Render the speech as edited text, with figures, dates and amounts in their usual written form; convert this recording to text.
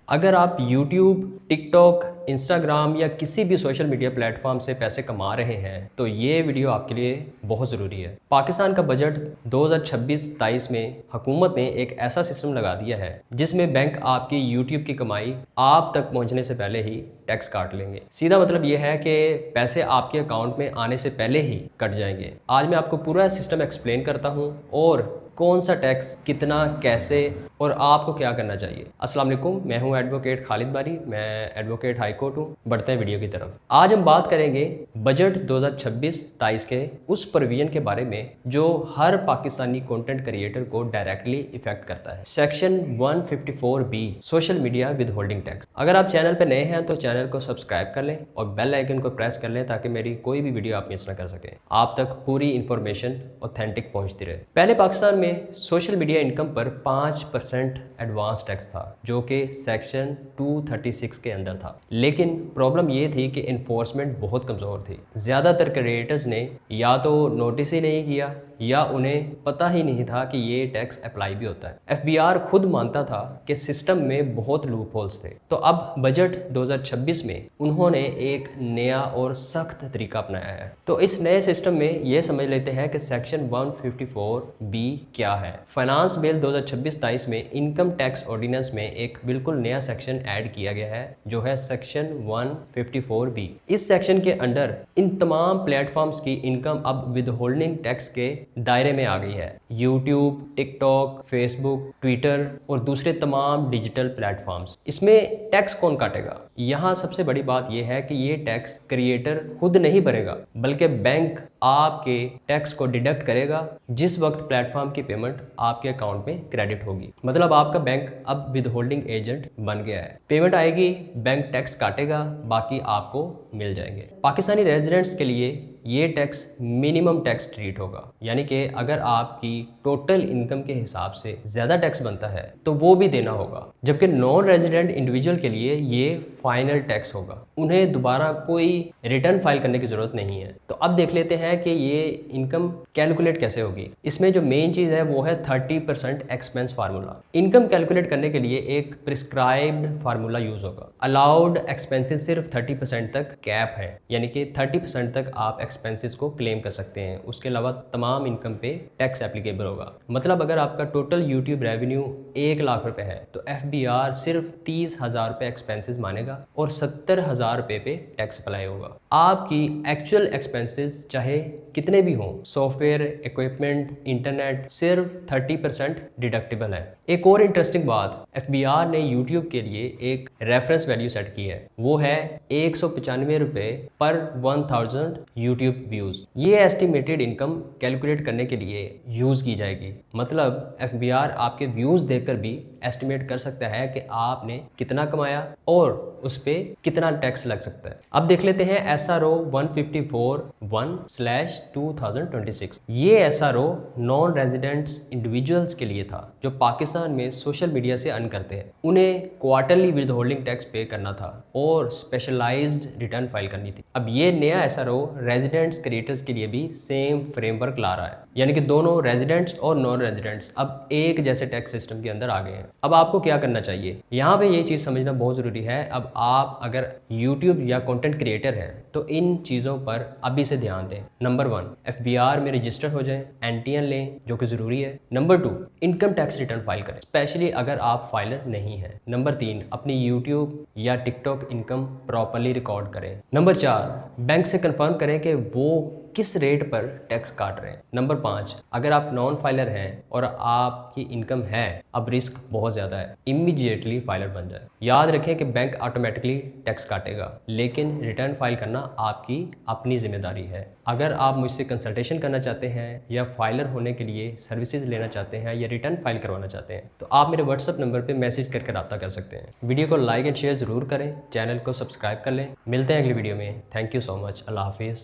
अगर आप YouTube, TikTok, Instagram या किसी भी सोशल मीडिया प्लेटफॉर्म से पैसे कमा रहे हैं तो ये वीडियो आपके लिए बहुत ज़रूरी है। पाकिस्तान का बजट 2026-27 में हुकूमत ने एक ऐसा सिस्टम लगा दिया है जिसमें बैंक आपकी YouTube की कमाई आप तक पहुंचने से पहले ही टैक्स काट लेंगे। सीधा मतलब ये है कि पैसे आपके अकाउंट में आने से पहले ही कट जाएंगे। आज मैं आपको पूरा सिस्टम एक्सप्लेन करता हूँ और कौन सा टैक्स कितना, कैसे और आपको क्या करना चाहिए। अस्सलाम वालेकुम, मैं हूं एडवोकेट खालिद बारी, मैं एडवोकेट हाई कोर्ट हूं। बढ़ते हैं वीडियो की तरफ। आज हम बात करेंगे बजट 2026-27 के उस प्रोविजन के बारे में जो हर पाकिस्तानी कंटेंट क्रिएटर को डायरेक्टली इफेक्ट करता है। Section 154B, social media with holding tax. अगर आप चैनल पर नए हैं तो चैनल को सब्सक्राइब कर लें और बेल आइकन को प्रेस कर लें ताकि मेरी कोई भी वीडियो आप मिस ना कर सकें। आप तक पूरी इंफॉर्मेशन ऑथेंटिक पहुंचती रहे। पहले पाकिस्तान में सोशल मीडिया इनकम पर 5% एडवांस टैक्स था जो कि सेक्शन 236 के अंदर था। लेकिन प्रॉब्लम ये थी कि इन्फोर्समेंट बहुत कमज़ोर थी। ज़्यादातर क्रिएटर्स ने या तो नोटिस ही नहीं किया या उन्हें पता ही नहीं था कि ये टैक्स अप्लाई भी होता है। FBR खुद मानता था कि सिस्टम में बहुत लूप होल्स थे। तो अब बजट 2026 में उन्होंने एक नया और सख्त तरीका अपनाया है। तो इस नए सिस्टम में ये समझ लेते हैं कि सेक्शन 154B क्या है। फाइनेंस बिल 2026-27 में इनकम टैक्स ऑर्डिनेंस में एक बिल्कुल नया सेक्शन ऐड किया गया है जो है सेक्शन 154B। इस सेक्शन के अंडर इन तमाम प्लेटफॉर्म्स की इनकम अब विद होल्डिंग टैक्स के दायरे में आ गई है। यूट्यूब, टिकटॉक, फेसबुक, ट्विटर और दूसरे तमाम डिजिटल प्लेटफॉर्म्स। इसमें टैक्स कौन काटेगा? यहाँ सबसे बड़ी बात यह है कि ये टैक्स क्रिएटर खुद नहीं भरेगा बल्कि बैंक आपके टैक्स को डिडक्ट करेगा जिस वक्त प्लेटफॉर्म की पेमेंट आपके अकाउंट में क्रेडिट होगी। मतलब आपका बैंक अब विद होल्डिंग एजेंट बन गया है। पेमेंट आएगी, बैंक टैक्स काटेगा, बाकी आपको मिल जाएंगे। पाकिस्तानी रेजिडेंट्स के लिए ये टैक्स मिनिमम टैक्स ट्रीट होगा, यानी कि अगर आपकी टोटल इनकम के हिसाब से ज़्यादा टैक्स बनता है तो वो भी देना होगा। जबकि नॉन रेजिडेंट इंडिविजुअल के लिए ये फाइनल टैक्स होगा, उन्हें दोबारा कोई रिटर्न फाइल करने की ज़रूरत नहीं है। तो अब देख लेते हैं कि ये इनकम कैलकुलेट कैसे होगी। इसमें जो मेन चीज़ है वो है 30% एक्सपेंस फार्मूला। इनकम कैलकुलेट करने के लिए एक प्रिस्क्राइब्ड फार्मूला यूज़ होगा। अलाउड एक्सपेंसेस सिर्फ 30% तक कैप है, यानी कि 30% तक आप एक्सपेंसेस को क्लेम कर सकते हैं। उसके अलावा तमाम इनकम पे टैक्स एप्लीकेबल होगा। मतलब अगर आपका टोटल यूट्यूब रेवेन्यू 1 लाख रुपए है तो FBR सिर्फ 30,000 रुपये एक्सपेंसेस मानेगा और 70,000 रुपये पे टैक्स अप्लाई होगा। आपकी एक्चुअल एक्सपेंसेस चाहे कितने भी हों, सॉफ्टवेयर, इक्विपमेंट, इंटरनेट, सिर्फ 30% डिडक्टेबल है। एक और इंटरेस्टिंग बात, FBR ने यूट्यूब के लिए एक रेफरेंस वैल्यू सेट की है, वो है 195 रुपये पर 1000 यूट्यूब व्यूज। ये एस्टिमेटेड इनकम कैलकुलेट करने के लिए यूज की जाएगी। मतलब FBR आपके व्यूज देखकर भी एस्टिमेट कर सकता है कि आपने कितना कमाया और उस पे कितना टैक्स लग सकता है। अब देख लेते हैं SRO 154(1/2026। ये SRO नॉन रेजिडेंट्स इंडिविजुअल्स के लिए था जो पाकिस्तान में सोशल मीडिया से अर्न करते हैं। उन्हें क्वार्टरली विद होल्डिंग टैक्स पे करना था और स्पेशलाइज्ड रिटर्न फाइल करनी थी। अब ये नया SRO रेजिडेंट्स क्रिएटर्स के लिए भी सेम फ्रेमवर्क ला रहा है, यानी कि दोनों रेजिडेंट्स और नॉन रेजिडेंट्स अब एक जैसे टैक्स सिस्टम के अंदर आ गए हैं। अब आपको क्या करना चाहिए, यहाँ पे ये चीज़ समझना बहुत ज़रूरी है। अब आप अगर YouTube या कंटेंट क्रिएटर हैं तो इन चीज़ों पर अभी से ध्यान दें। नंबर 1, FBR में रजिस्टर हो जाएं, NTN लें जो कि ज़रूरी है। Number 2, income tax return file करें, स्पेशली अगर आप फाइलर नहीं हैं। नंबर 3, अपनी YouTube या TikTok इनकम प्रॉपरली रिकॉर्ड करें। नंबर 4, बैंक से कंफर्म करें कि वो किस रेट पर टैक्स काट रहे हैं। नंबर 5, अगर आप नॉन फाइलर हैं और आपकी इनकम है, अब रिस्क बहुत ज़्यादा है, इमीडिएटली फाइलर बन जाए। याद रखें कि बैंक ऑटोमेटिकली टैक्स काटेगा, लेकिन रिटर्न फाइल करना आपकी अपनी जिम्मेदारी है। अगर आप मुझसे कंसल्टेशन करना चाहते हैं या फाइलर होने के लिए सर्विसेज लेना चाहते हैं या रिटर्न फाइल करवाना चाहते हैं तो आप मेरे WhatsApp नंबर पर मैसेज करके रब्ता कर सकते हैं। वीडियो को लाइक एंड शेयर ज़रूर करें, चैनल को सब्सक्राइब कर लें। मिलते हैं अगली वीडियो में। Thank you so much. अल्लाह हाफिज़।